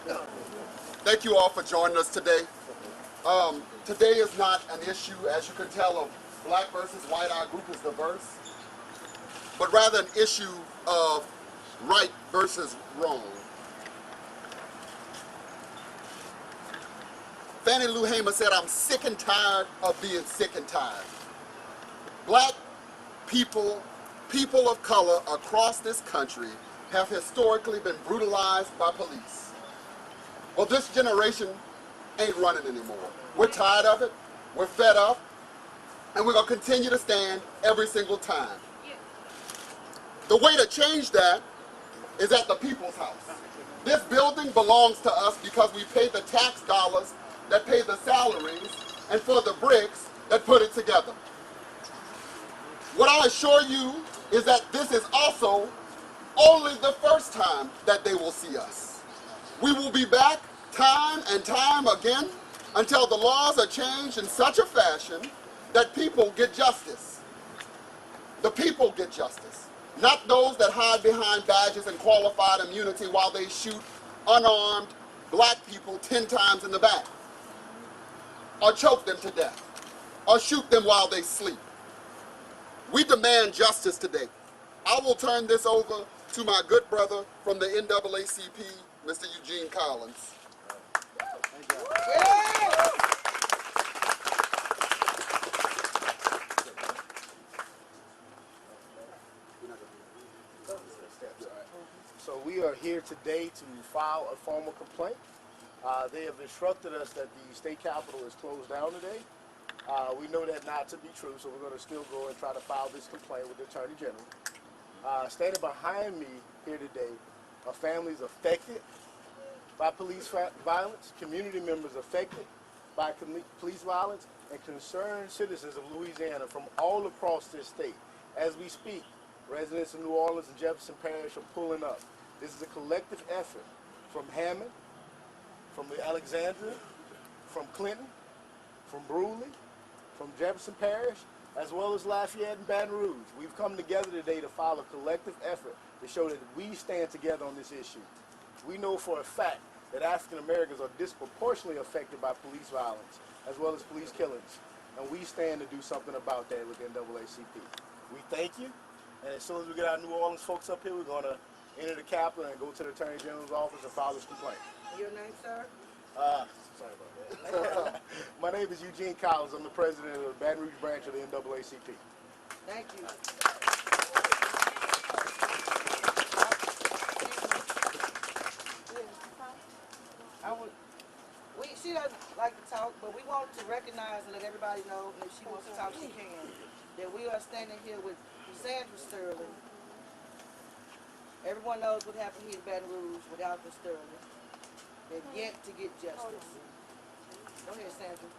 Thank you all for joining us today. Today is not an issue, as you can tell, of black versus white. Our group is diverse, but rather an issue of right versus wrong. Fannie Lou Hamer said, "I'm sick and tired of being sick and tired." Black people, people of color across this country have historically been brutalized by police. Well, this generation ain't running anymore. We're tired of it, we're fed up, and we're going to continue to stand every single time. The way to change that is at the people's house. This building belongs to us because we pay the tax dollars that pay the salaries and for the bricks that put it together. What I assure you is that this is also only the first time that they will see us. We will be back time and time again until the laws are changed in such a fashion that people get justice. The people get justice, not those that hide behind badges and qualified immunity while they shoot unarmed black people 10 times in the back, or choke them to death, or shoot them while they sleep. We demand justice today. I will turn this over to my good brother from the NAACP, Mr. Eugene Collins. So we are here today to file a formal complaint. They have instructed us that the state capitol is closed down today. We know that not to be true, so we're going to still go and try to file this complaint with the Attorney General. Standing behind me here today are families affected by police violence, community members affected by police violence, and concerned citizens of Louisiana from all across this state. As we speak, residents of New Orleans and Jefferson Parish are pulling up. This is a collective effort from Hammond, from Alexandria, from Clinton, from Brewley, from Jefferson Parish, as well as Lafayette and Baton Rouge. We've come together today to file a collective effort to show that we stand together on this issue. We know for a fact that African Americans are disproportionately affected by police violence, as well as police killings, and we stand to do something about that with NAACP. We thank you, and as soon as we get our New Orleans folks up here, we're going to enter the Capitol and go to the Attorney General's office and file this complaint. Your name, sir? Sorry about that. My name is Eugene Collins. I'm the president of the Baton Rouge branch of the NAACP. Thank you. She doesn't like to talk, but we want to recognize and let everybody know, and if she wants to talk, she can, that we are standing here with Sandra Sterling. Everyone knows what happened here in Baton Rouge without the Sterling. They're yet to get justice. Go ahead, Sandra.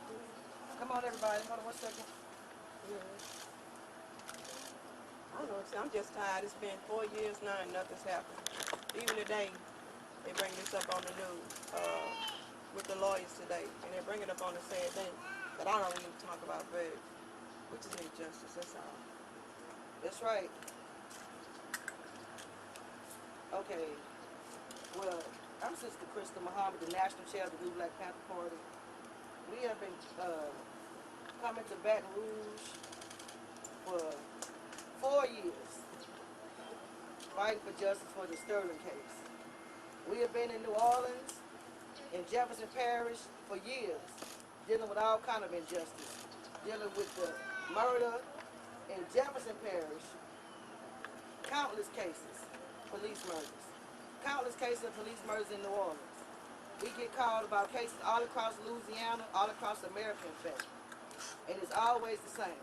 Come on, everybody. Hold on 1 second. I don't know. I'm just tired. It's been 4 years now and nothing's happened. Even today, they bring this up on the news with the lawyers today, and they're bringing up on the same thing that I don't even talk about, but we just need justice. That's all. That's right. Okay. Well, I'm Sister Krista Muhammad, the National Chair of the New Black Panther Party. We have been coming to Baton Rouge for 4 years, fighting for justice for the Sterling case. We have been in New Orleans, in Jefferson Parish for years, dealing with all kind of injustice, dealing with the murder in Jefferson Parish, countless cases, police murders, countless cases of police murders in New Orleans. We get called about cases all across Louisiana, all across America, in fact, and it's always the same.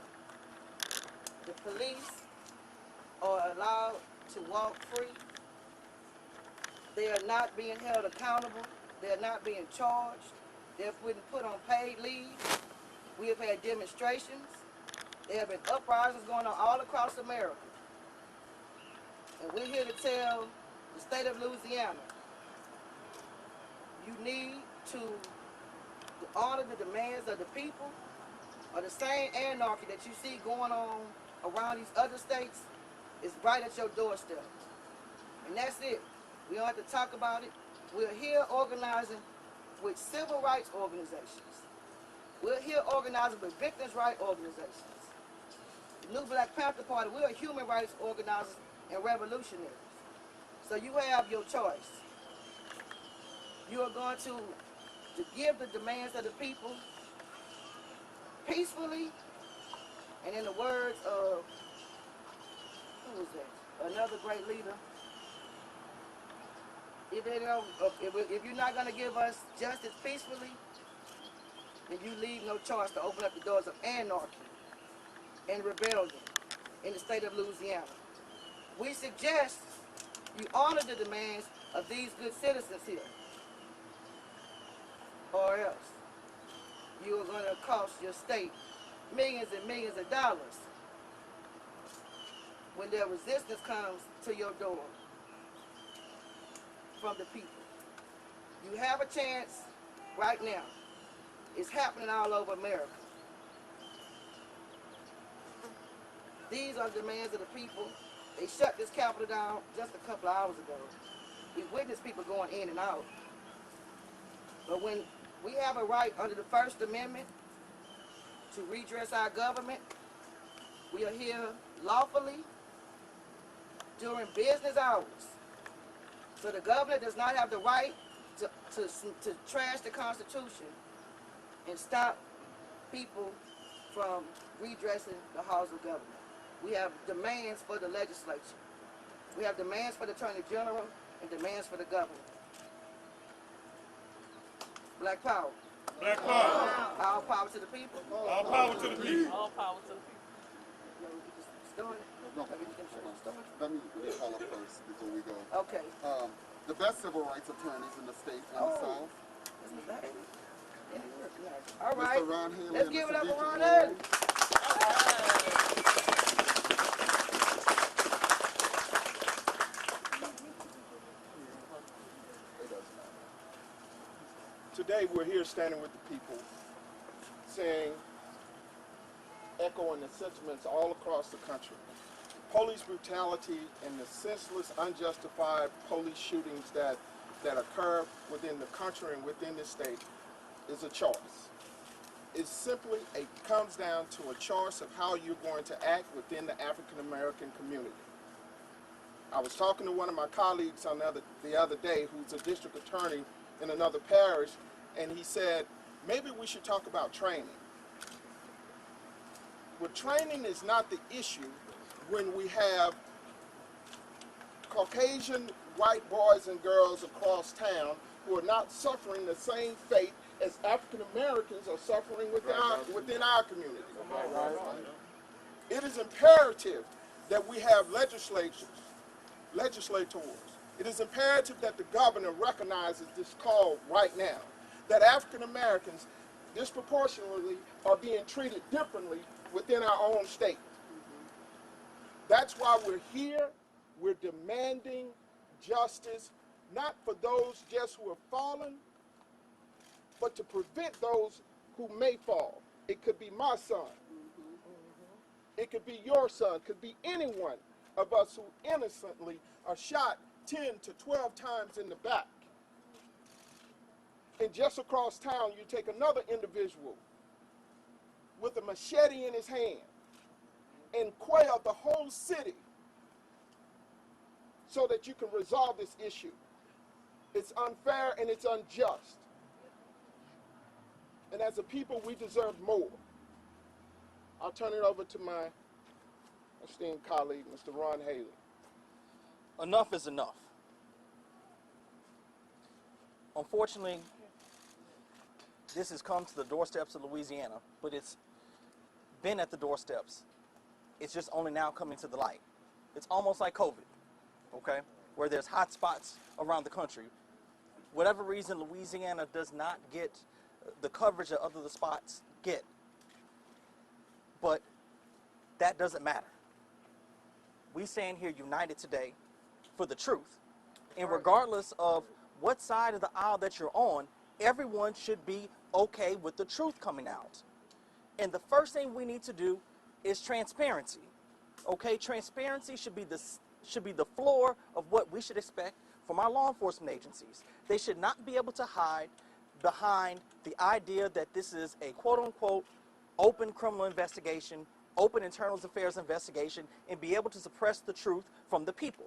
The police are allowed to walk free. They are not being held accountable. They're not being charged. They're being put on paid leave. We have had demonstrations. There have been uprisings going on all across America. And we're here to tell the state of Louisiana, you need to honor the demands of the people, or the same anarchy that you see going on around these other states is right at your doorstep. And that's it. We don't have to talk about it. We're here organizing with civil rights organizations. We're here organizing with victims' rights organizations. The New Black Panther Party, we're human rights organizers and revolutionaries. So you have your choice. You are going to give the demands of the people peacefully, and in the words of, who was that? Another great leader. If you're not going to give us justice peacefully, then you leave no choice to open up the doors of anarchy and rebellion in the state of Louisiana. We suggest you honor the demands of these good citizens here, or else you are going to cost your state millions and millions of dollars when their resistance comes to your door from the people. You have a chance right now. It's happening all over America. These are the demands of the people. They shut this Capitol down just a couple of hours ago. We witnessed people going in and out. But when we have a right under the First Amendment to redress our government, we are here lawfully during business hours. So the governor does not have the right to trash the Constitution and stop people from redressing the halls of government. We have demands for the legislature. We have demands for the Attorney General and demands for the governor. Black power. Black power. All power to the people. All power to the people. All power to the people. No, let me call up first before we go. Okay. The best civil rights attorneys in the state and the South. All right. Mr. Ron Haley. Let's and give it Mr. up for Dietrich Ron Haley. Haley. Today we're here standing with the people, saying, echoing the sentiments all across the country. Police brutality and the senseless, unjustified police shootings that occur within the country and within the state is a choice. It simply comes down to a choice of how you're going to act within the African American community. I was talking to one of my colleagues the other day who's a district attorney in another parish, and he said, maybe we should talk about training. Well, training is not the issue when we have Caucasian white boys and girls across town who are not suffering the same fate as African Americans are suffering within our community. It is imperative that we have legislators. It is imperative that the governor recognizes this call right now, that African Americans disproportionately are being treated differently within our own state. That's why we're here. We're demanding justice, not for those just who have fallen, but to prevent those who may fall. It could be my son. It could be your son. It could be any one of us who innocently are shot 10 to 12 times in the back. And just across town, you take another individual with a machete in his hand and quail the whole city so that you can resolve this issue. It's unfair and it's unjust. And as a people, we deserve more. I'll turn it over to my esteemed colleague, Mr. Ron Haley. Enough is enough. Unfortunately, this has come to the doorsteps of Louisiana, but it's been at the doorsteps. It's just only now coming to the light. It's almost like COVID, okay, where there's hot spots around the country. Whatever reason, Louisiana does not get the coverage that other spots get. But that doesn't matter. We stand here united today for the truth. And regardless of what side of the aisle that you're on, everyone should be okay with the truth coming out. And the first thing we need to do is transparency. Okay, transparency should be the floor of what we should expect from our law enforcement agencies. They should not be able to hide behind the idea that this is a quote-unquote open criminal investigation, open internal affairs investigation, and be able to suppress the truth from the people.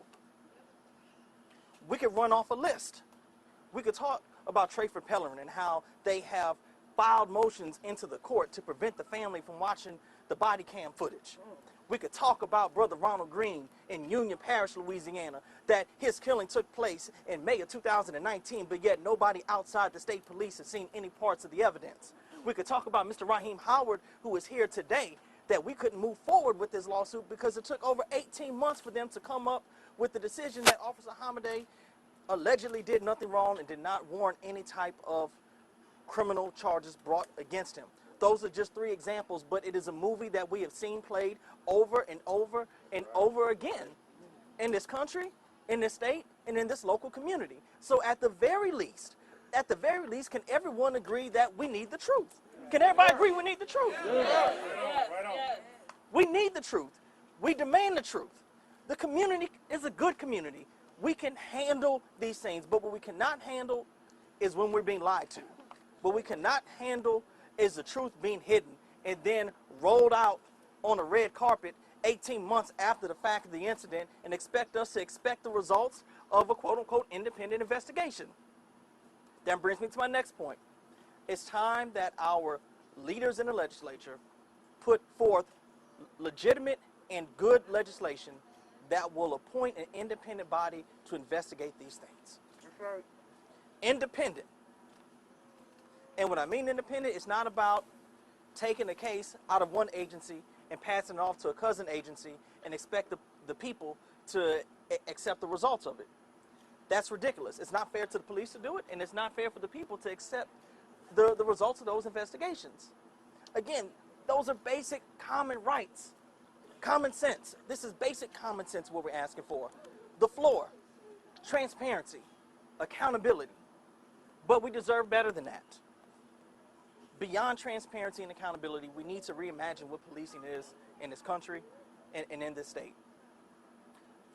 We could run off a list. We could talk about Trayford Pellerin and how they have filed motions into the court to prevent the family from watching the body cam footage. We could talk about Brother Ronald Green in Union Parish, Louisiana, that his killing took place in May of 2019, but yet nobody outside the state police has seen any parts of the evidence. We could talk about Mr. Raheem Howard, who is here today, that we couldn't move forward with this lawsuit because it took over 18 months for them to come up with the decision that Officer Hamadeh allegedly did nothing wrong and did not warrant any type of criminal charges brought against him. Those are just 3 examples, but it is a movie that we have seen played over and over and over again in this country, in this state, and in this local community. So at the very least, can everyone agree that we need the truth? Can everybody agree we need the truth? We need the truth. We demand the truth. The community is a good community. We can handle these things, but what we cannot handle is when we're being lied to. What we cannot handle is the truth being hidden and then rolled out on a red carpet 18 months after the fact of the incident and expect us to expect the results of a quote-unquote independent investigation. That brings me to my next point. It's time that our leaders in the legislature put forth legitimate and good legislation that will appoint an independent body to investigate these things. That's right. Independent. And when I mean independent, it's not about taking a case out of one agency and passing it off to a cousin agency and expect the people to accept the results of it. That's ridiculous. It's not fair to the police to do it, and it's not fair for the people to accept the results of those investigations. Again, those are basic common rights. Common sense. This is basic common sense what we're asking for. The floor, transparency, accountability. But we deserve better than that. Beyond transparency and accountability, we need to reimagine what policing is in this country and in this state.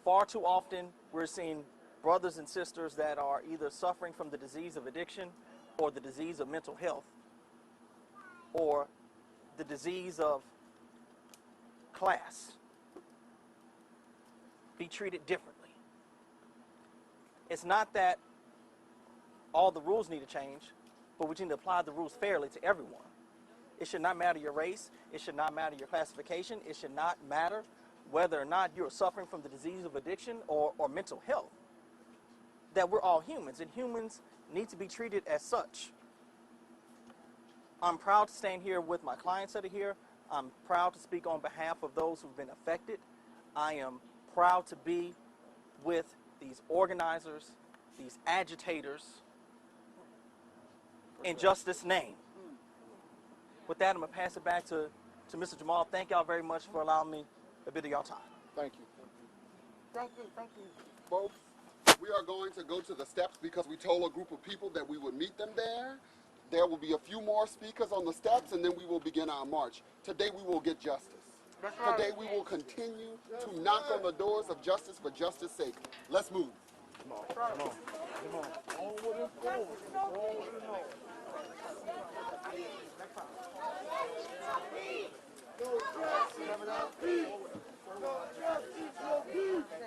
Far too often, we're seeing brothers and sisters that are either suffering from the disease of addiction or the disease of mental health or the disease of class be treated differently. It's not that all the rules need to change, but we need to apply the rules fairly to everyone. It should not matter your race. It should not matter your classification. It should not matter whether or not you're suffering from the disease of addiction or mental health. That we're all humans, and humans need to be treated as such. I'm proud to stand here with my clients that are here. I'm proud to speak on behalf of those who've been affected. I am proud to be with these organizers, these agitators, in justice name. With that, I'm going to pass it back to Mr. Jamal. Thank y'all very much for allowing me a bit of y'all time. Thank you. Thank you. Folks, we are going to go to the steps because we told a group of people that we would meet them there. There will be a few more speakers on the steps, and then we will begin our march. Today we will get justice. That's right. Today we will continue to knock on the doors of justice for justice's sake. Let's move. No peace! No peace!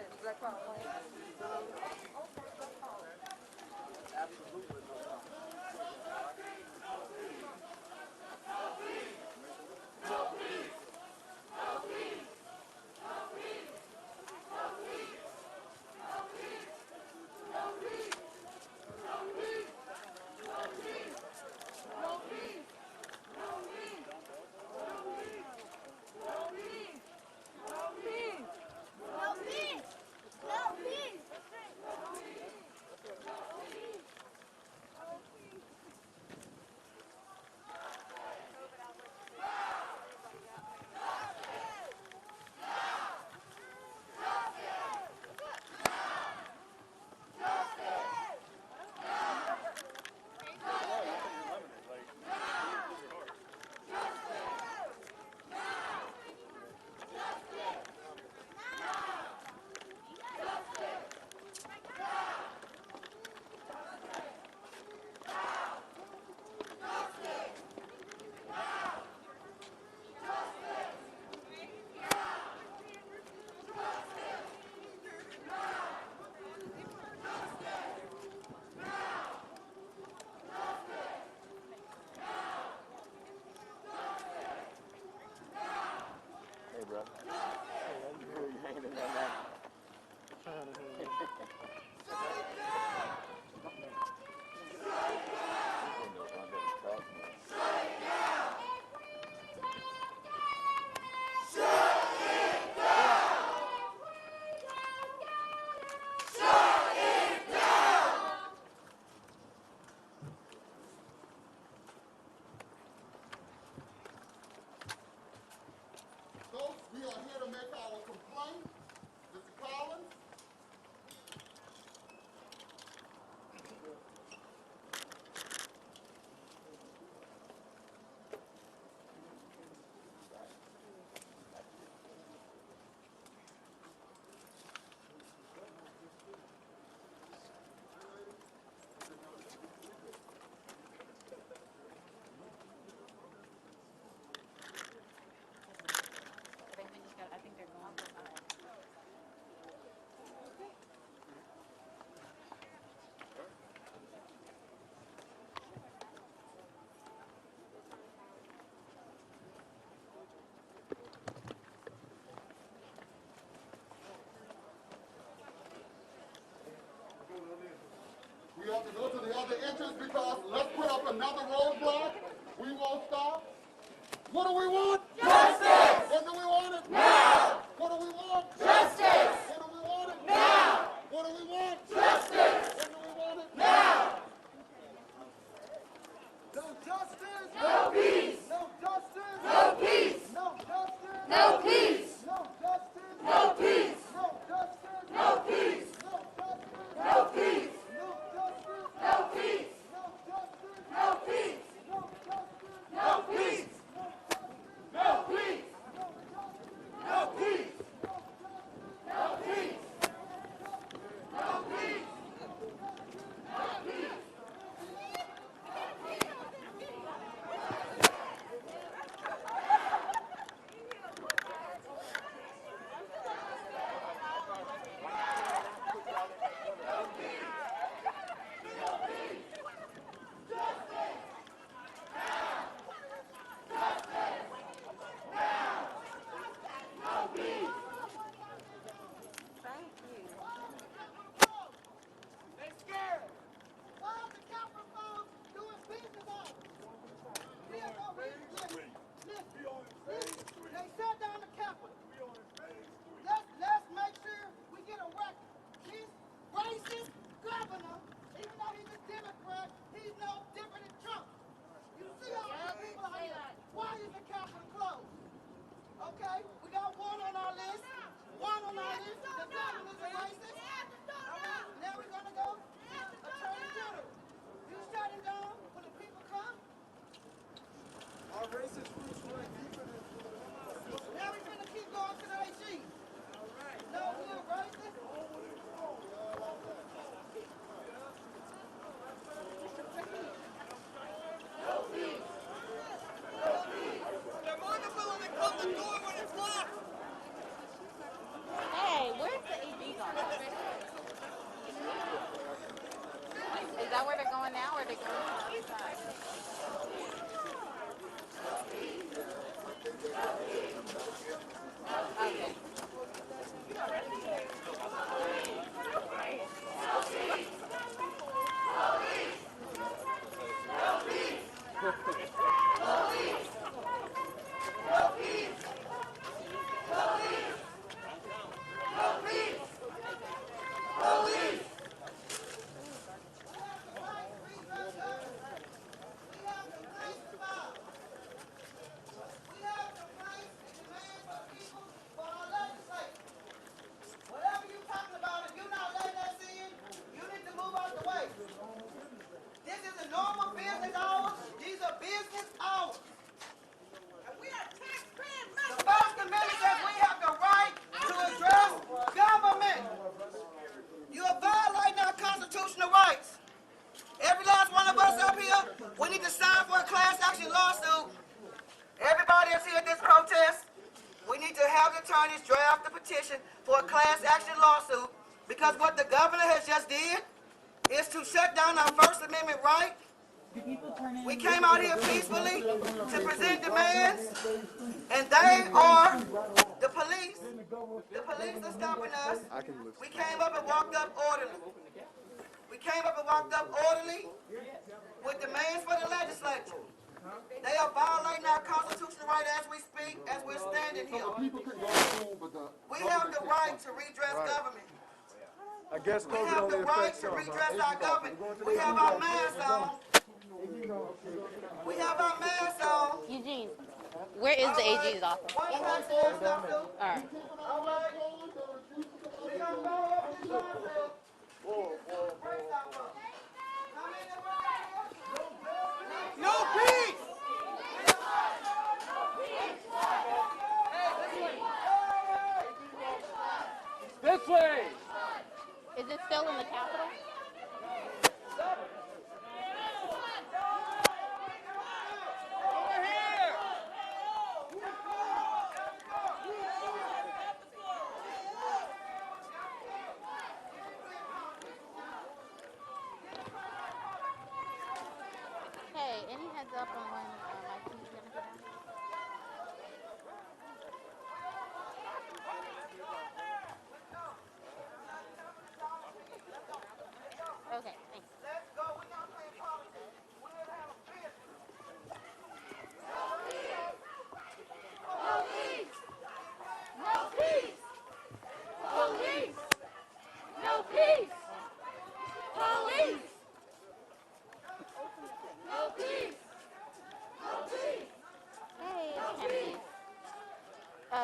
to go to the other entrance because let's put up another roadblock. We won't stop. What do we want? Justice! What do we want it? Now! What do we want? Justice! What do we want it? Now! What do we want? Justice! What do we want it? Now! No justice! No peace! No justice! No peace! No justice! No peace! No justice! No peace! No justice! No peace! No justice! No peace! No justice! No peace! No justice! No peace! No justice! No peace! No peace! No peace! No peace! No peace! They scared. Why are the Capitol phones doing business on? We have no reason. Listen. They shut down the Capitol. Let's make sure we get a record. This racist governor, even though he's a Democrat, he's no different than Trump. You see all these people out here. Why is the Capitol closed? Okay, we got one on our list. One on our list. The governor's a racist. All right, now we're gonna go to Attorney General. You shut him down when the people come. Our racist roots run deeper than Now we're gonna keep going to the AG. No, we're racist. They're wonderful when they close the door when it's locked. Hey, where's the AG's office? Is that where they're going now, or are they going to the other side? Okay. Whatever you talking about, if you're not letting us in, you need to move out the way. This is a normal business hours. These are business hours. And we are taxpaying money. The First Amendment says we have the right to address government. You are violating our constitutional rights. Every last one of us up here, we need to sign for a class action lawsuit. Everybody that's here at this protest, we need to have the attorneys draft the petition for a class action lawsuit because what the governor has just did is to shut down our First Amendment right. We came out here peacefully to present demands, and they are the police. The police are stopping us. We came up and walked up orderly. We came up and walked up orderly with demands for the legislature. They are violating our constitutional right as we speak, as we're standing here. people can go to school, but We have the right to redress government. I guess We COVID have the only right affects to some, redress huh? our government. We have our masks on. We have our masks on. Eugene, where is the AG's office? One tax force stuff too. All right. All right. We gonna go over this lawsuit. Break that one. How many of us out here? No peace. This way! Is it still in the Capitol? Hey, any heads up on when my team's gonna be down? Okay, thanks. Let's go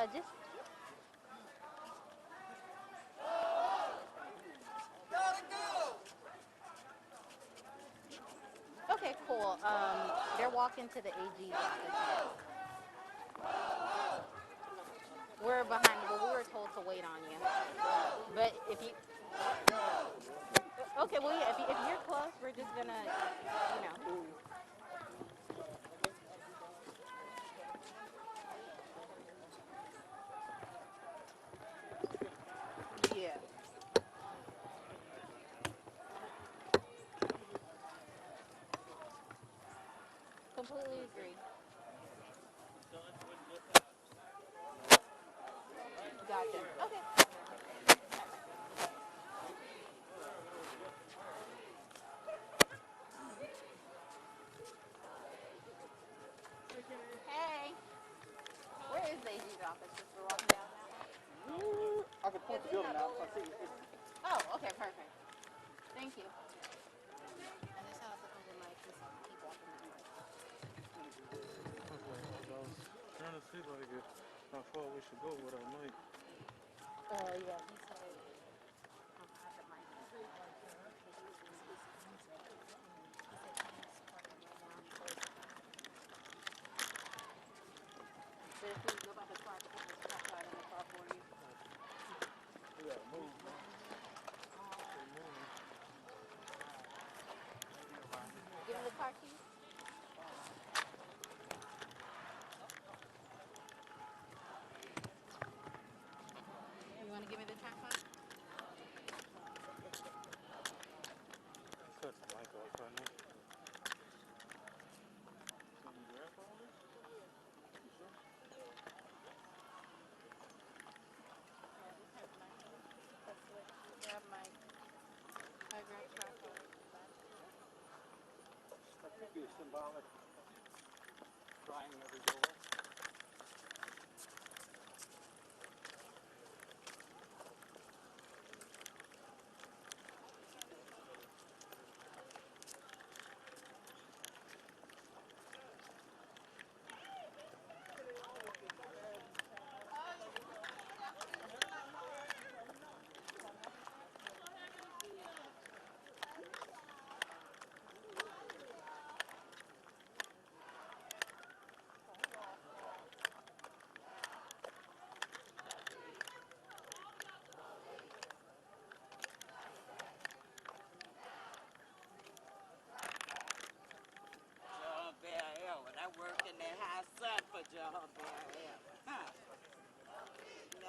Just okay, cool. They're walking to the AG's office. We're behind, but we were told to wait on you. But if you, okay, well, yeah, if you're close, we're just gonna, you know. Yeah. Completely agree. Gotcha. Okay. Hey. Where is the AG's office? Just we're walking down that way? I can point the building out. I see it. Oh, okay, perfect. Thank you. And this house is over like just keep walking that way. I was trying to see like how far we should go with our mic. Oh, yeah, he said have the mic. He said he's parking right now. But if we go by the car, put this crap out in the car for you. We gotta move, man. We're moving. Give him the car keys. You want to give me the tripod? Cut the mic off right now. Can you grab all this? You sure? Yeah, this has my hand. That's what you grab my. I grab tripod. That could be a symbolic trying every door. John Bear Hill. When I worked in that high sun for John Bear Hill. Huh.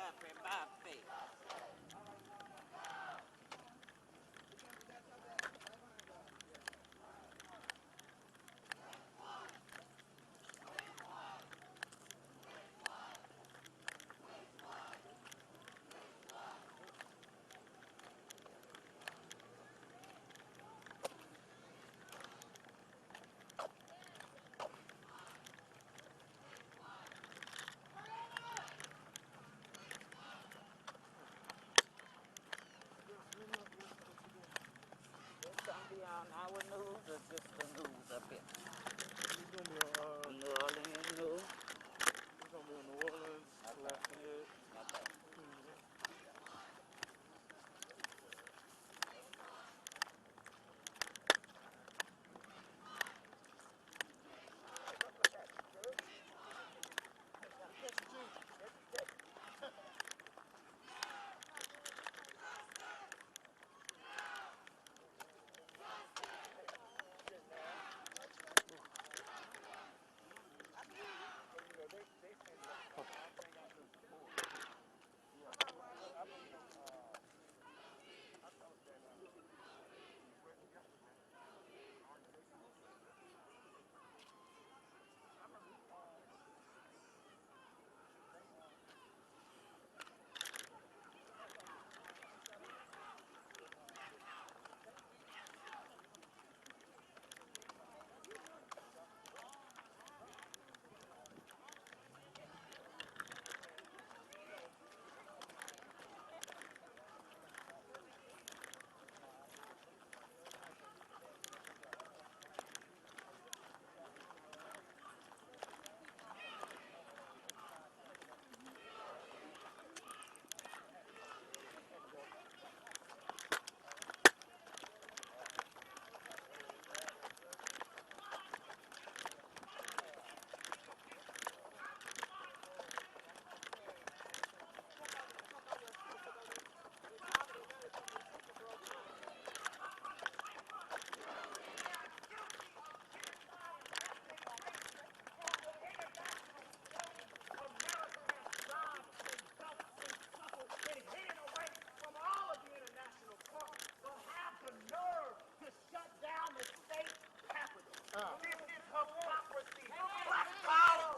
Up in my face. This is hypocrisy. Black power.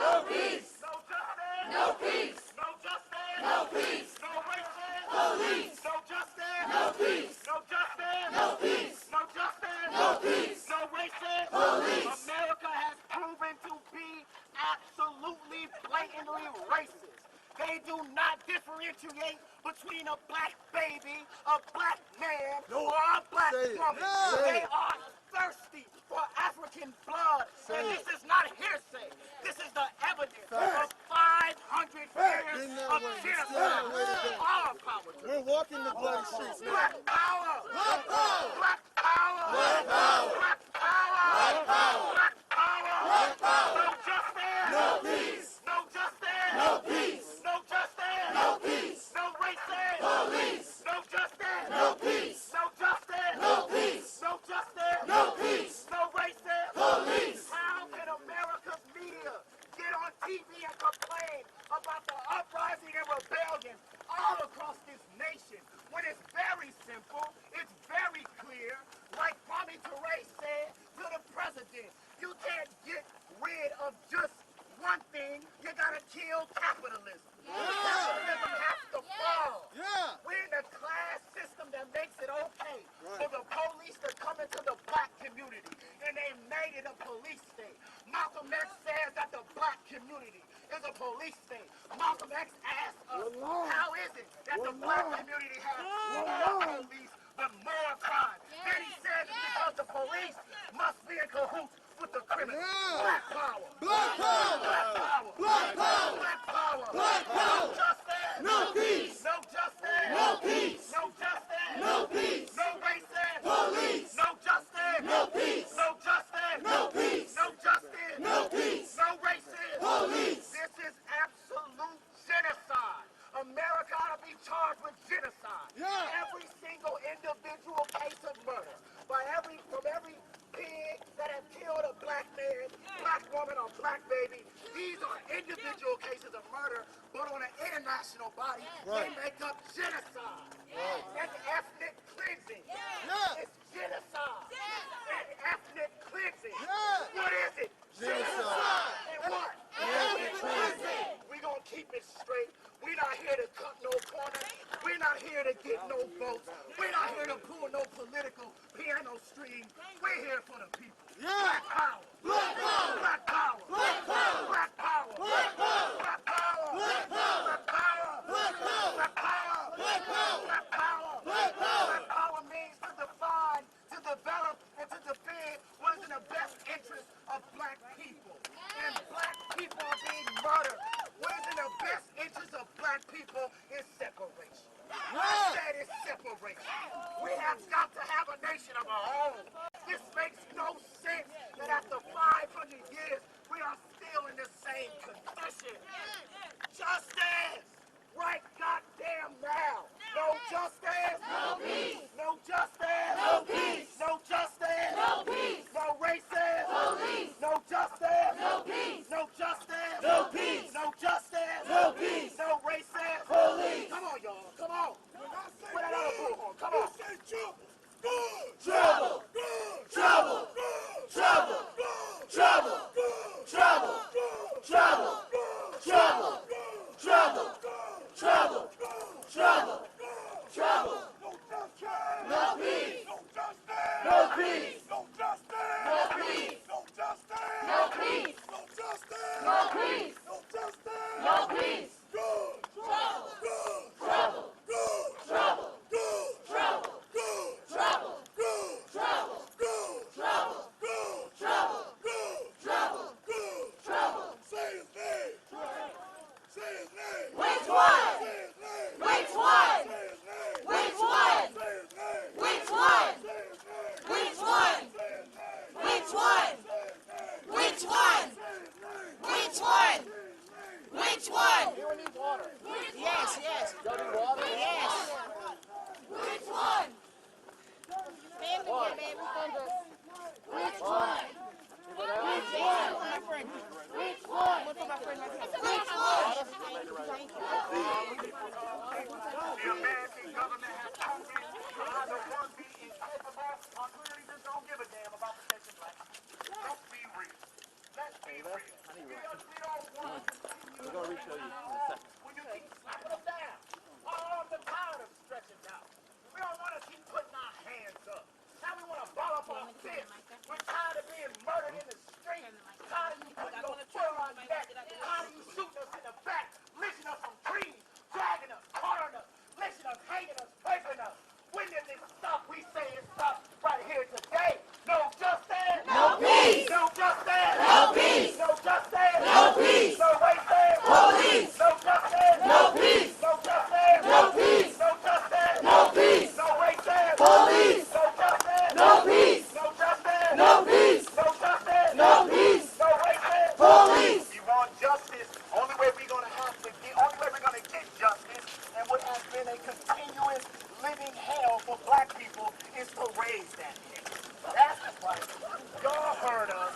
No peace. No justice. No peace. No justice. No peace. No racism. Police. No justice. No peace. No justice. No peace. No justice. No peace. No racism. Police. America has proven to be absolutely blatantly racist. They do not differentiate between a black baby, a black man, or a black woman. They are thirsty for African blood. And this is not hearsay. This is the evidence of 500 years of genocide. All power. We're walking the bloody streets now. Black power. Black power. Black power. Black power. Black power. Black power. Black power. Black power. No justice. No peace. No justice. No peace. No justice. No peace. No racism. Police. No justice. No peace. No justice. No peace. No justice. No peace. No racism. Police. How can America's media get on TV and complain about the uprising and rebellion all across this nation when it's very simple, it's very clear, like Kwame Ture said to the president, you can't get rid of just one thing, you gotta kill capitalism. Capitalism has to fall. We're in a class system that makes it okay for the police to come into the black community, and they made it a police state. Malcolm X says that the black community is a police state. Malcolm X asked us, how is it that the black community has more police but more crime? Then he said it's because the police must be in cahoots with the criminals. Black power. Black power. Black power. Black power. Black power. Black power. No justice. No peace. No justice. No peace. No justice. No peace. No racism. Police. No justice. No peace. No justice. No peace. No justice. No peace. No racism. Police. This is absolute genocide. America ought to be charged with genocide. Every single individual case of murder from every pig that has killed a black man, black woman, or black baby. These are individual cases of murder, but on an international body, they make up genocide. That's ethnic cleansing. It's genocide. And ethnic cleansing. What is it? Genocide. And what? Ethnic cleansing. We're going to keep it straight. We're not here to cut no corners. We're not here to get no votes. We're not here to pull no political piano strings. We're here for the people. Black power. Black power. Black power. Black power. Black power. Black power. Black power. Black power. Black power. Black power. Black power. Black power. Black power. Black power. Black power means to define, to develop, and to defend what is in the best interest of black people. And black people are being murdered. What is in the best interest of black people is separation. I said it's separation. We have got to have a nation of our own. This makes no sense that after 500 years, we are still in the same condition. Justice! Right goddamn now! No justice! No peace! No justice! No peace! No justice! No peace! No racism! Police! No justice! No peace! No justice! No peace! No justice! No peace! No racism! Police! Come on, y'all! Come on! Put that other bullhorn! Come on! Trouble! Trouble! Trouble! Trouble! Trouble! Trouble! Trouble! Trouble! Trouble! Trouble! Trouble! No peace! No peace! No peace! No peace! No peace! No peace! Trouble! Trouble! Trouble! Trouble! Trouble! Trouble! Trouble! Trouble! Trouble! Say his name! Say his name! Which one? Which one? Which one? Which one? Which one? Which one? Which one? Which one? Which one? You need water. Yes, yes. You need water? Yes. Which one? Stand again, baby. Stand up. Which one? Which one? Which one? Which one? Which one? Thank you. The American government has proven to either one be incapable or clearly just don't give a damn about protecting black people. Let's be real. Let's be real. Because we don't want to continue. We're going to re-show you in a second. When you keep slapping us down, our arms are tired of stretching out. We don't want to keep putting our hands up. Now we want to ball up our fists. We're tired of being murdered in the street. Tired of you putting your foot on our neck. Tired of you shooting us in the back, lynching us from trees, dragging us, cornering us, lynching us, hanging us, raping us. When does it stop? We say it stops right here today. No justice. No peace. No justice. No peace. No justice. No peace. No racism. Police. No justice. No peace. No justice. No peace. No justice. No peace. No racism. Police. No justice. No peace. No justice. No peace. No justice. No peace. No racism. Police. You want justice? Only way we're gonna have to get. Only way we're gonna get justice, and what has been a continuous living hell for black people, is to raise that hell. That's right. Y'all heard us.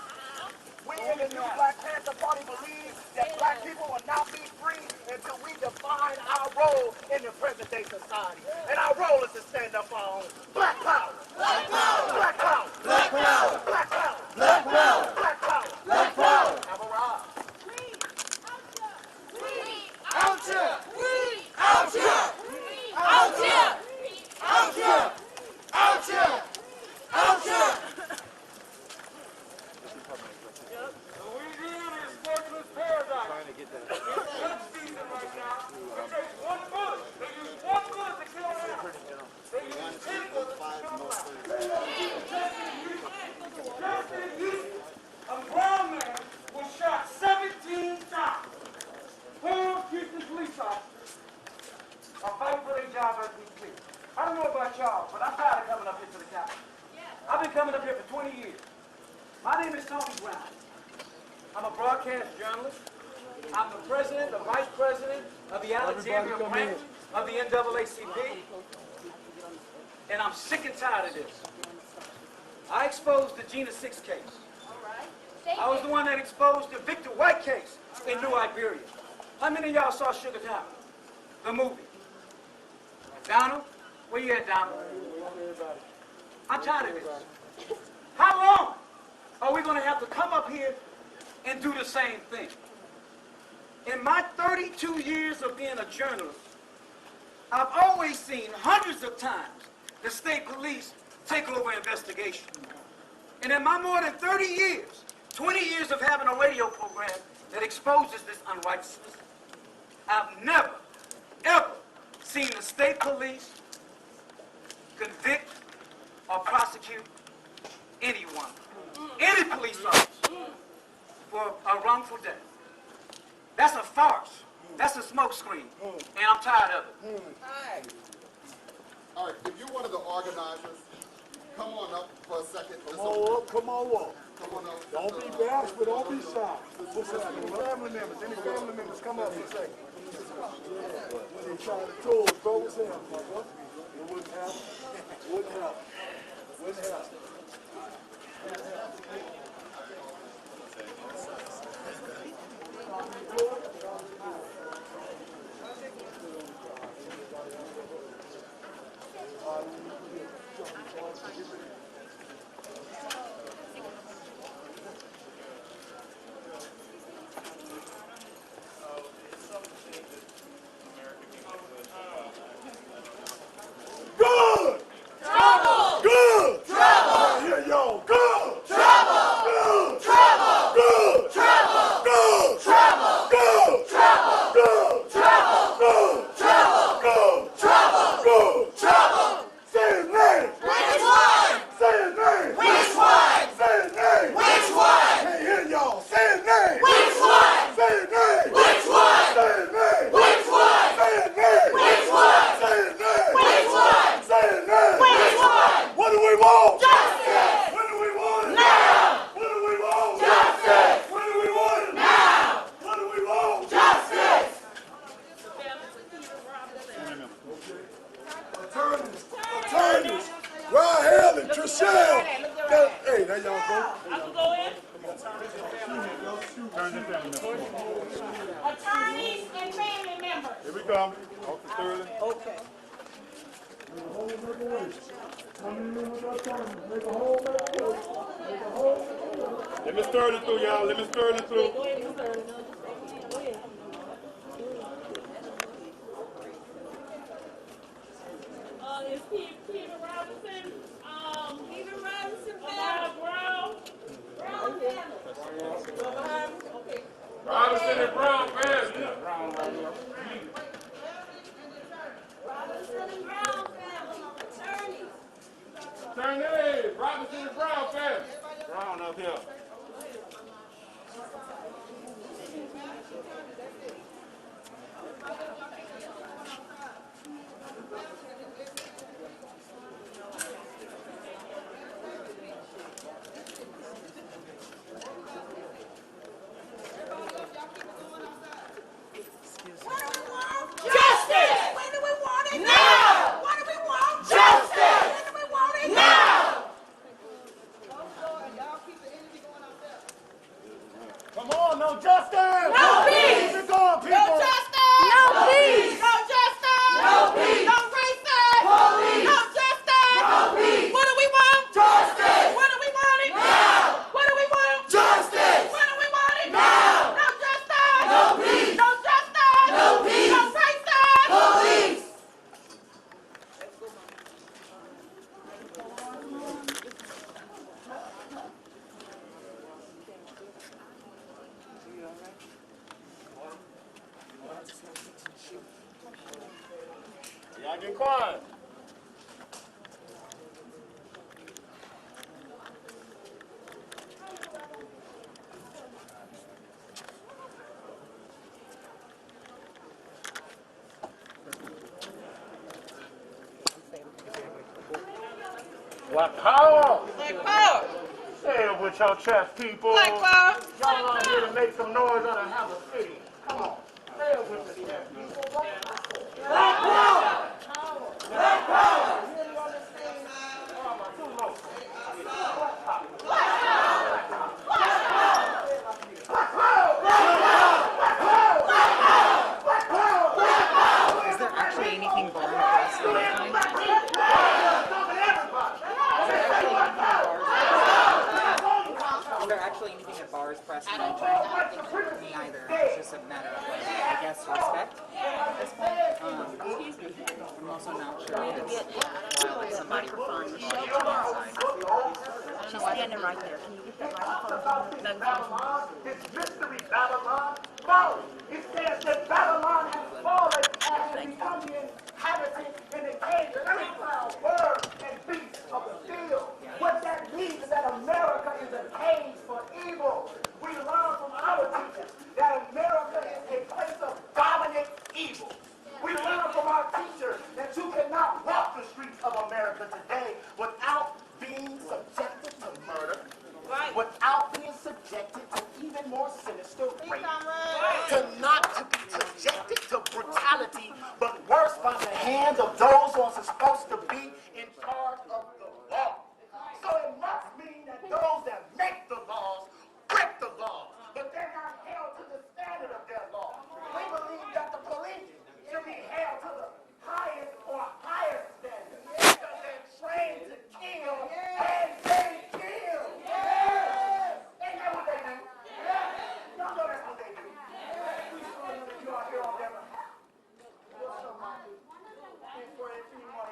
We in the new Black Panther Party believe that black people will not be free until we define our role in the present day society. And our role is to stand up for our own. Black power! Black power! Black power! Black power! Black power! Black power! Black power! Black power! Have a ride. Out here! Out here! Out here! Out here! Out here! Out here! Louisiana is smokeless paradise. Trying to get that. It's gun season right now. It takes one bullet. They use one bullet to kill an animal. They use 10 bullets to kill a black. Just in Houston, a brown man was shot 17 times. 4 Houston police officers are fighting for their job as we speak. I don't know about y'all, but I'm tired of coming up here to the Capitol. I've been coming up here for 20 years. My name is Tony Brown. I'm a broadcast journalist. I'm the president, the vice president of the Alexandria branch of the NAACP. And I'm sick and tired of this. I exposed the Gina 6 case. I was the one that exposed the Victor White case in New Iberia. How many of y'all saw Sugar Town, the movie? Donald? Where you at, Donald? I'm tired of this. How long are we going to have to come up here and do the same thing? In my 32 years of being a journalist, I've always seen hundreds of times the state police take over investigation. And in my more than 30 years, 20 years of having a radio program that exposes this unrighteousness, I've never, ever seen the state police convict or prosecute anyone, any police officer, for a wrongful death. That's a farce. That's a smokescreen, and I'm tired of it. All right, if you're one of the organizers, come on up for a second. Come on up, come on up. Come on up. Don't be bashful, don't be shy. What's up? Any family members, come up for a second. When they try to throw his hands, brother. It wouldn't happen. Wouldn't happen. Wouldn't happen. Good! Trouble! Good! Trouble! Here, yo! Good! Trouble! Good! Trouble! Good! Trouble! Good! Trouble! Good! Trouble! coming. Officer Sterling. Okay. Let me Sterling through, y'all. Let me Sterling through. Go ahead, Mr. Sterling. Go ahead. Is Peter Robinson, Peter Robinson, Brown. Brown family. Okay. Robinson and Brown family. Brown right here. Robinson and Brown family. Attorneys. Attorney, Robinson and Brown family. Brown up here. Justice! When do we want it? Now! What do we want? Justice! When do we want it? Now! Come on, no justice! No peace! Keep it going, people! No justice! No peace! No justice! No peace! No racism! Police! No justice! No peace! What do we want? Justice! When do we want it? Now! What do we want? Justice! When do we want it? Now! No justice! No peace! No justice! No peace! No racism! Police! Y'all get quiet. Black power! Black power! Say it with your chest, people. Black power! Y'all out here to make some noise out of have a city. Come on. Say it with your chest, people. Black power! Black power! Is there actually anything born across the line? Is there actually anything that bars press monitoring? Me either. It's just a matter of, like, I guess, respect at this point. I'm also not sure if it's while it's somebody on the side. She's standing right there. Can you get that microphone? Babylon, This mystery Babylon fallen. It says that Babylon has fallen and has become the inhabitant in the cage of every cloud, bird, and beast of the field. What that means is that America is a cage for evil. We learn from our teachers that America is a place of dominant evil. We learn from our teachers that you cannot walk the streets of America today without being subjected to murder, without being subjected to even more sinister rape, to not to be subjected to brutality, but worse by the hands of those who are supposed to be in charge of the law. So it must mean that those that make the laws break the law, but they're not held to the standard of their law. We believe that the police should be held to the highest or higher standard because they're trained to kill and they kill. Ain't that what they do? Y'all know that's what they do. We sure know that you are here on their behalf. What's up, my dude? Before anything you want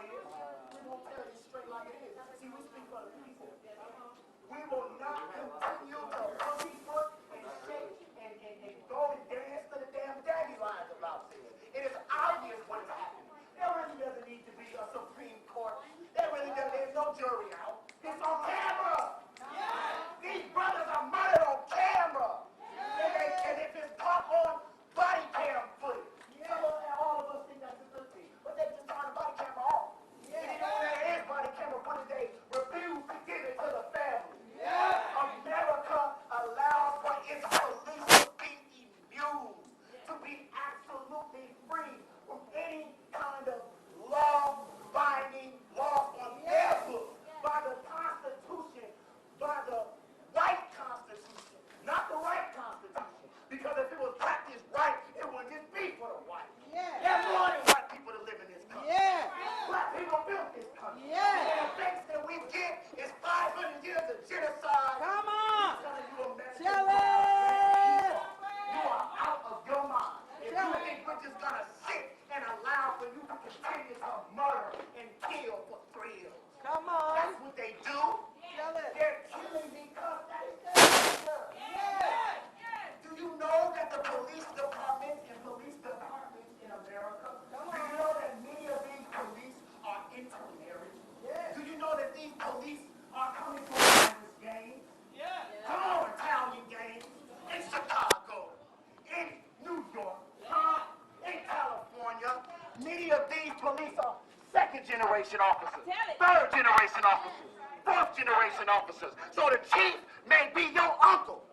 police are second-generation officers, third-generation officers, fourth-generation officers. So the chief may be your uncle.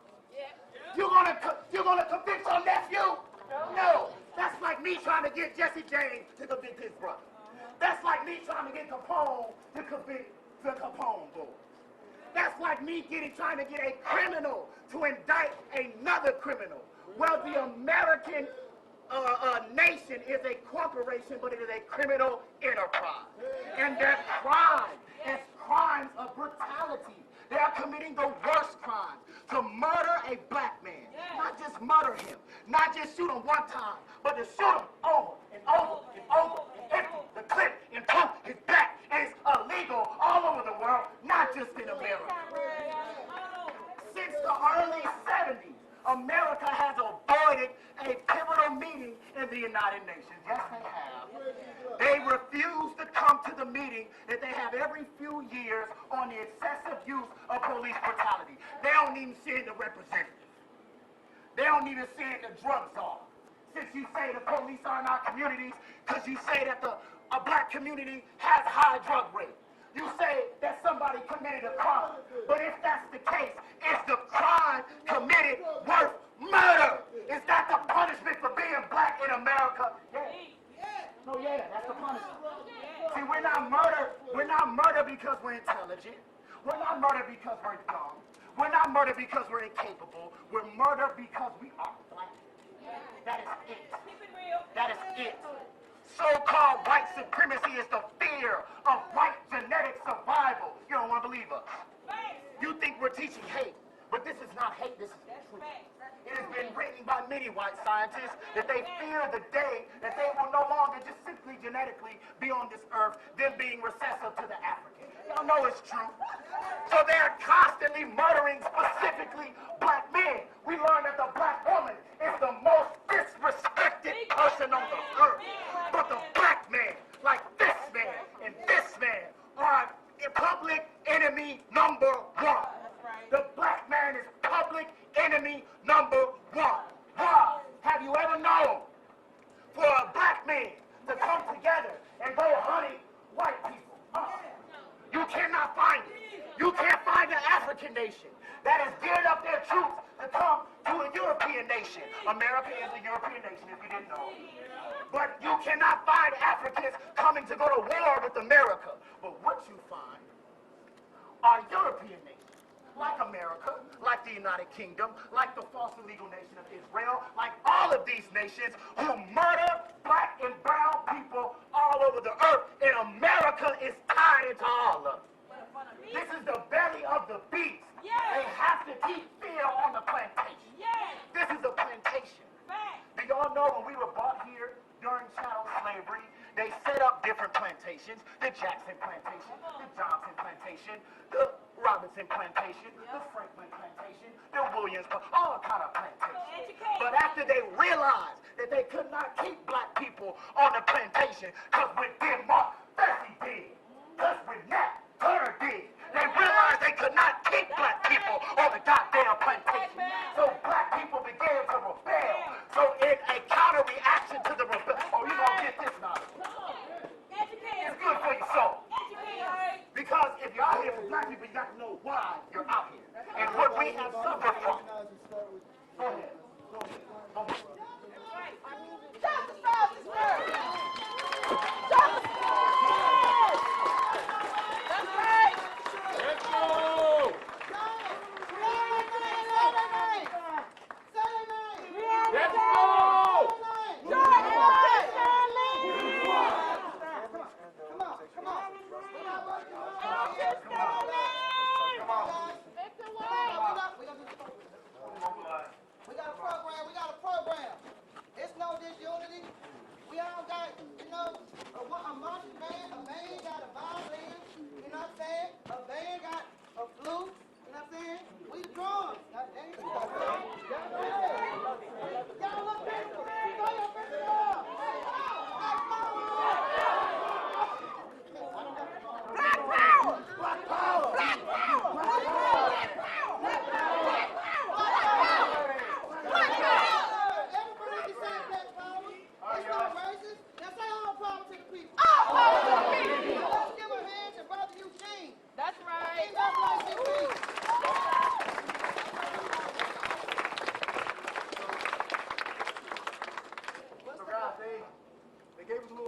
You're gonna convict your nephew? No. That's like me trying to get Jesse James to convict his brother. That's like me trying to get Capone to convict the Capone boy. That's like me trying to get a criminal to indict another criminal. Well, the American nation is a corporation, but it is a criminal enterprise. And their crime is crimes of brutality. They are committing the worst crimes. To murder a black man, not just murder him, not just shoot him one time, but to shoot him over and over and over and empty the clip and pump his back. And it's illegal all over the world, not just in America. Since the early 70s, America has avoided a pivotal meeting in the United Nations. Yes, they have. They refuse to come to the meeting that they have every few years on the excessive use of police brutality. They don't even send a representative. They don't even send the drug czar. Since you say the police are in our communities, because you say that a black community has high drug rates. You say that somebody committed a crime. But if that's the case, is the crime committed worth murder? Is that the punishment for being black in America? No, that's the punishment. See, we're not murdered because we're intelligent. We're not murdered because we're dumb. We're not murdered because we're incapable. We're murdered because we are black. That is it. That is it. So-called white supremacy is the fear of white genetic survival. You don't want to believe us. You think we're teaching hate, but this is not hate, this is truth. It has been written by many white scientists that they fear the day that they will no longer just simply genetically be on this earth, them being recessive to the African. Y'all know it's true. So they're constantly murdering specifically black men. We learned that the black woman is the most disrespected person on the earth. But the black man, like this man and this man, are public enemy number one. The black man is public enemy number one. Why? Have you ever known for a black man to come together and go hunting white people? You cannot find it. You can't find an African nation that has geared up their troops to come to a European nation. America is a European nation, if you didn't know. But you cannot find Africans coming to go to war with America. But what you find are European nations, like America, like the United Kingdom, like the false illegal nation of Israel, like all of these nations who murder black and brown people all over the earth. And America is tied into all of it. This is the belly of the beast. They have to keep fear on the plantation. This is a plantation. Do y'all know when we were brought here during chattel slavery, they set up different plantations, the Jackson plantation, the Johnson plantation, the Robinson plantation, the Franklin plantation, the Williams, all kind of plantations. But after they realized that they could not keep black people on the plantation, because with them Mark Bessie did, because with Nat Turner did, they realized they could not keep black people on the goddamn plantation. So black people began to rebel. So in a counter-reaction to the rebellion, you gonna get this knowledge. It's good for your soul. Because if you're out here for black people, you got to know why you're out here. And what we have suffered from. Go ahead. Go ahead. Justice for us. Justice. That's right. Let's go! Let's go! George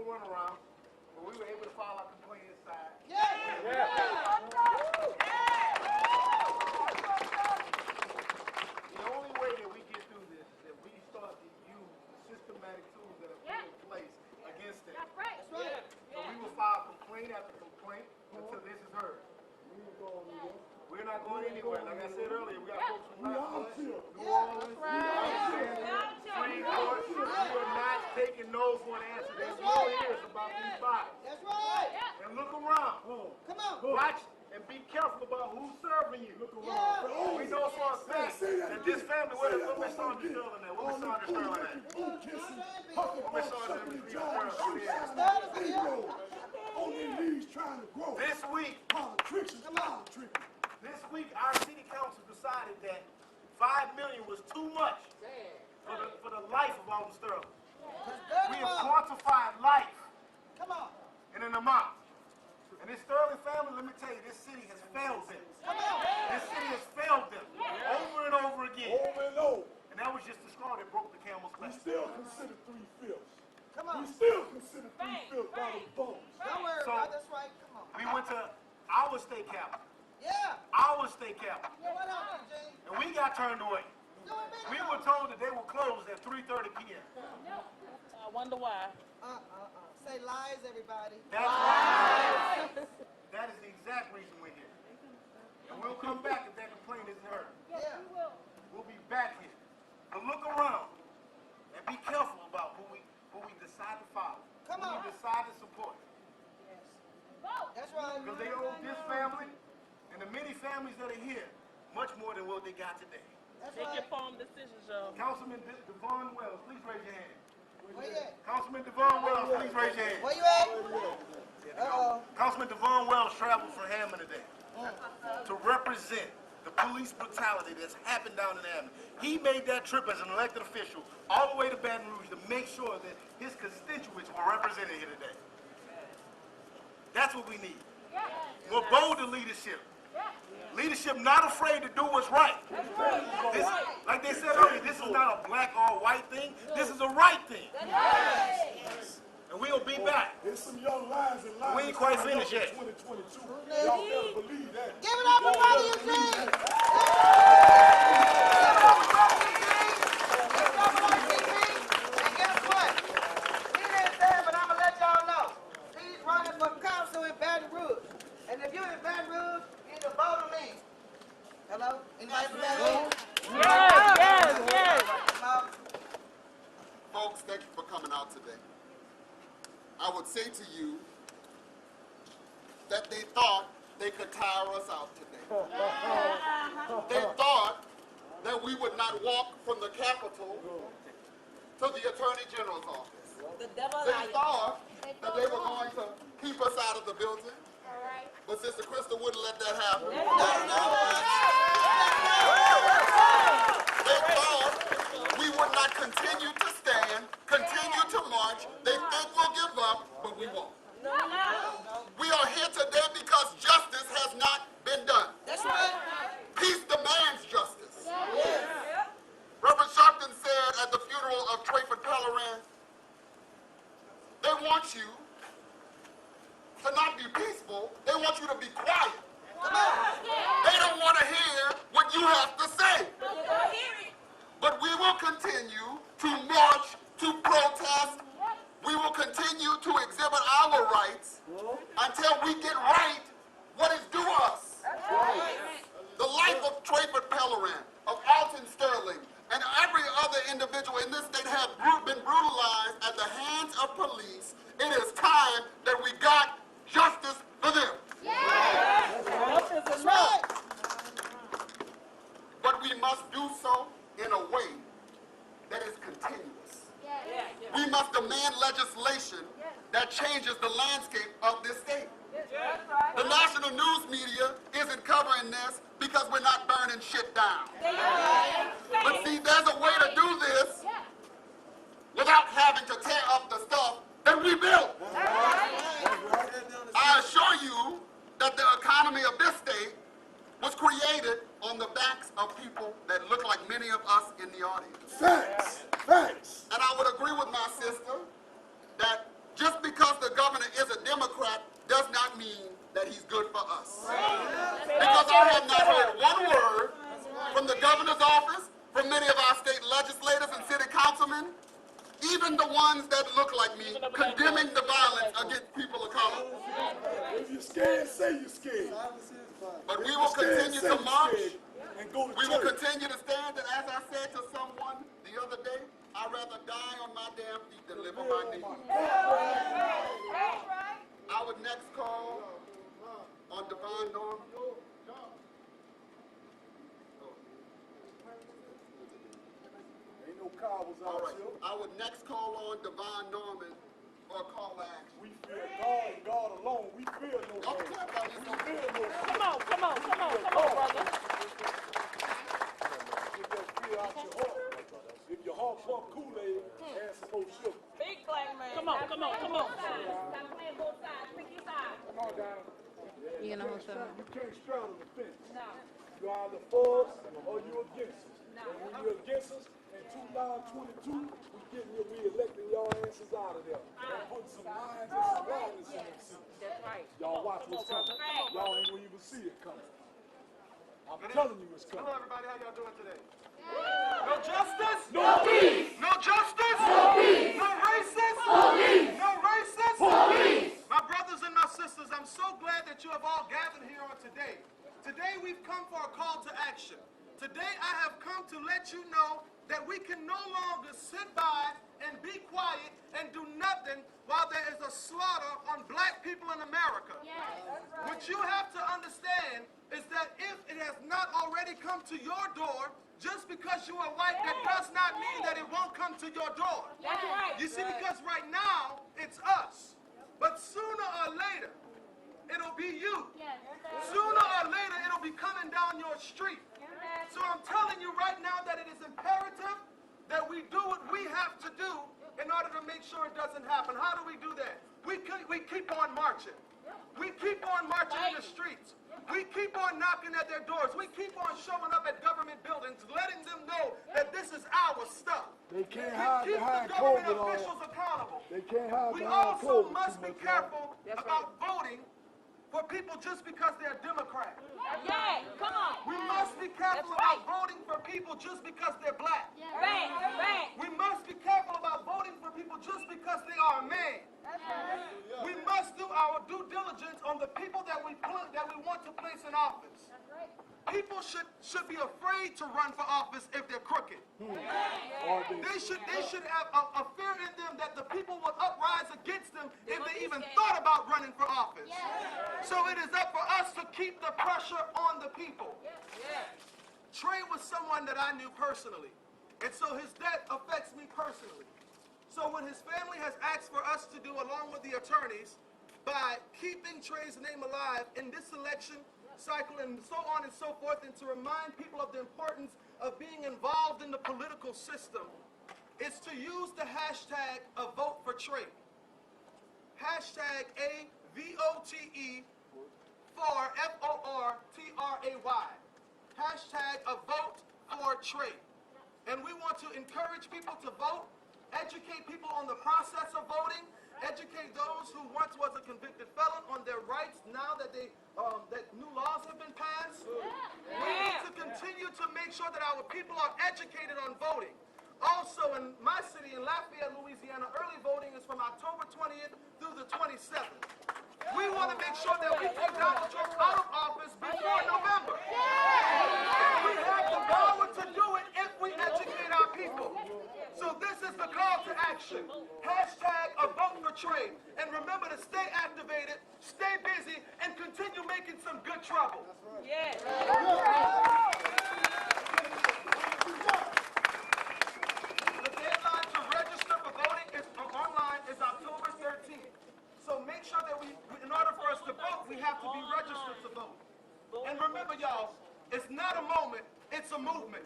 runaround, but we were able to file our complaint inside. The only way that we get through this is that we start to use the systematic tools that are put in place against that. That's right. So we will file complaint after complaint until this is heard. We're not going anywhere. Like I said earlier, we got folks from New Orleans, Supreme Court. We are not taking no for an answer. There's no ears about these bodies. That's right. And look around. Come on. Watch and be careful about who's serving you. Look around. We know for a fact that this family, where Miss Sandra Sterling at? Where Miss Sandra Sterling at? Where Miss Sandra Sterling at? On their knees trying to grow. This week, our city council decided that $5 million was too much for the life of Alton Sterling. We have quantified life in an amount. And this Sterling family, let me tell you, this city has failed them. This city has failed them over and over again. And that was just the straw that broke the camel's back. We still consider 3/5. We still consider 3/5 by the votes. Don't worry about that's right. Come on. We went to our state capitol. Our state capitol. And we got turned away. We were told that they were closed at 3:30 p.m. I wonder why. Say lies, everybody. That's right. That is the exact reason we're here. And we'll come back if that complaint isn't heard. We'll be back here. But look around and be careful about who we decide to follow. Who we decide to support. That's right. Because they owe this family and the many families that are here much more than what they got today. Make informed decisions, y'all. Councilman Devon Wells, please raise your hand. Where you at? Councilman Devon Wells, please raise your hand. Where you at? Councilman Devon Wells traveled from Hammond today to represent the police brutality that's happened down in Hammond. He made that trip as an elected official all the way to Baton Rouge to make sure that his constituents were represented here today. That's what we need. More bolder leadership. Leadership not afraid to do what's right. This, like they said earlier, this is not a black or white thing. This is a right thing. And we'll be back. There's some young lions and lions. We ain't quite finished yet. 2022. Y'all better believe that. Give it up for Brother Eugene. And guess what? He didn't say it, but I'm going to let y'all know. He's running for council in Baton Rouge. And if you're in Baton Rouge, you need to vote on me. Hello? Anybody from Baton Rouge? Yes. Folks, thank you for coming out today. I would say to you that they thought they could tire us out today. They thought that we would not walk from the Capitol to the Attorney General's office. They thought that they were going to keep us out of the building. But Sister Krista wouldn't let that happen. They thought we would not continue to stand, continue to march. They think we'll give up, but we won't. We are here today because justice has not been done. That's right. Peace demands justice. Reverend Sharpton said at the funeral of Trayford Pellerin, they want you to not be peaceful, they want you to be quiet. They don't want to hear what you have to say. But we will continue to march, to protest. We will continue to exhibit our rights until we get right what is due us. The life of Trayford Pellerin, of Alton Sterling, and every other individual in this state have been brutalized at the hands of police. It is time that we got justice for them. That's right. But we must do so in a way that is continuous. We must demand legislation that changes the landscape of this state. The national news media isn't covering this because we're not burning shit down. But see, there's a way to do this without having to tear up the stuff that we built. I assure you that the economy of this state was created on the backs of people that look like many of us in the audience. Facts. And I would agree with my sister that just because violence against people of color. If you're scared, say you're scared. But we will continue to march. And go to We will church. continue to stand, and as I said to someone the other day, I'd rather die on my damn feet than live on my knees. I would next call on Divine Norman. Ain't no cowards All out right. here. I would next call on Divine Norman or call action. We fear God and God alone. We fear no man. Okay, buddy. We fear no man. Come on, brother. Get that fear out your heart. If your heart pump Kool-Aid, add some more sugar. Big black man. Come on. Come on, Donna. You gonna hold some? You can't straddle the fence. No. You're either for us or you're against us. No. And when you're against us, in 2022, we're getting you re-electing y'all asses out of there. And putting some lines and some lines in them seats. That's right. Y'all watch what's coming. Y'all ain't gonna even see it coming. I'm telling you it's coming. Hello, everybody. How y'all doing today? No justice? No peace! No justice? No peace! No racist? Police! No racist? Police! My brothers and my sisters, I'm so glad that you have all gathered here on today. Today we've come for a call to action. Today I have come to let you know that we can no longer sit by and be quiet and do nothing while there is a slaughter on black people in America. Yes. What you have to understand is that if it has not already come to your door, just because you are white, that does not mean that it won't come to your door. That's right. You see, because right now, it's us. But sooner or later, it'll be you. Yes. Sooner or later, it'll be coming down your street. So I'm telling you right now that it is imperative that we do what we have to do in order to make sure it doesn't happen. How do we do that? We keep on marching. We keep on marching in the streets. We keep on knocking at their doors. We keep on showing up at government buildings, letting them know that this is our stuff. They can't hide Keep behind the government COVID. officials accountable. They can't hide We behind also COVID. must be careful about voting for people just because they're Democrat. Yeah, come on. We must be careful about voting for people just because they're black. Bang. We must be careful about voting for people just because they are a man. We must do our due diligence on the people that we want to place in office. People should be afraid to run for office if they're crooked. They should have a fear in them that the people will uprise against them if they even thought about running for office. So it is up for us to keep the pressure on the people. Trey was someone that I knew personally, and so his death affects me personally. So what his family has asked for us to do, along with the attorneys, by keeping Trey's name alive in this election cycle and so on and so forth, and to remind people of the importance of being involved in the political system, is to use the hashtag A Vote for Trey. Hashtag AVOTE for FORTRAY. Hashtag A Vote for Trey. And we want to encourage people to vote, educate people on the process of voting, educate those who once was a convicted felon on their rights now that that new laws have been passed. We need to continue to make sure that our people are educated on voting. Also, in my city, in Lafayette, Louisiana, early voting is from October 20th through the 27th. We want to make sure that we take Donald Trump out of office before November. We have the power to do it if we educate our people. So this is the call to action. Hashtag A Vote for Trey. And remember to stay activated, stay busy, and continue making some good trouble. Yes. The deadline to register for voting online is October 13th. So make sure that in order for us to vote, we have to be registered to vote. And remember, y'all, it's not a moment, it's a movement.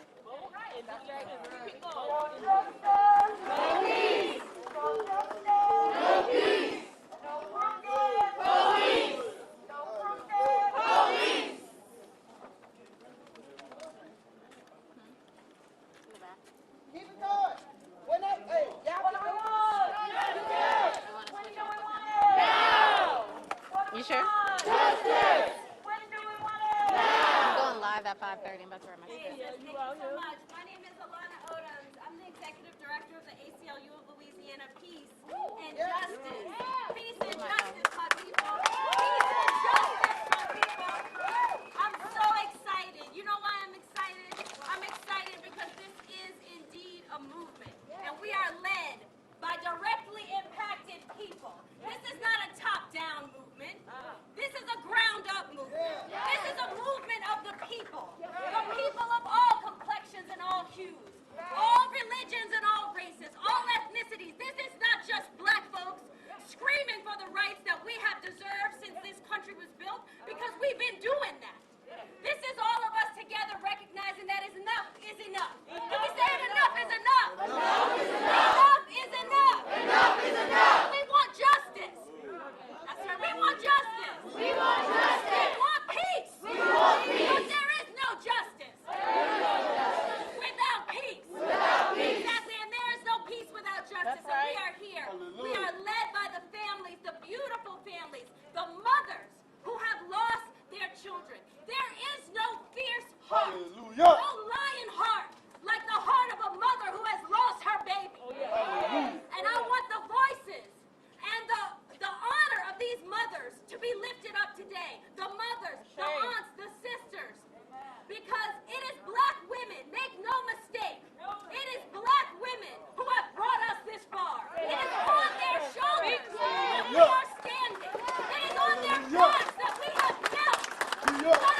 Keep it going. When that, hey, y'all want to You sure? Justice! I'm going live at 5:30. I'm about to wear my Thank you so much. My name is Alana Odoms. I'm the executive director director of the ACLU of Louisiana. Peace and justice. Peace and justice, my people. Peace and justice, my people. I'm so excited. You know why I'm excited? I'm excited because this is indeed a movement. And we are led by directly impacted people. This is not a top-down movement. This is a ground-up movement. This is a movement of the people. The people of all complexions and all hues. All religions and all races. All ethnicities. This is not just black folks screaming for the rights that we have deserved since this country was built, because we've been doing that. This is all of us together recognizing that enough is enough. Can we say it? Enough is enough. Enough is enough. Enough is enough. Enough is enough. We want justice. That's right. We want justice. We want justice. We want peace. We want peace. But there is no justice without peace. Without peace. Exactly. And there is no peace without justice. And we are here. We are led by the families, the beautiful families, the mothers who have lost their children. There is no fierce heart, no lion heart, like the heart of a mother who has lost her baby. And I want the voices and the honor of these mothers to be lifted up today. The mothers, the aunts, the sisters. Because it is black women, make no mistake, it is black women who have brought us this far. It is on their shoulders that we are standing. It is on their backs that we have knelt.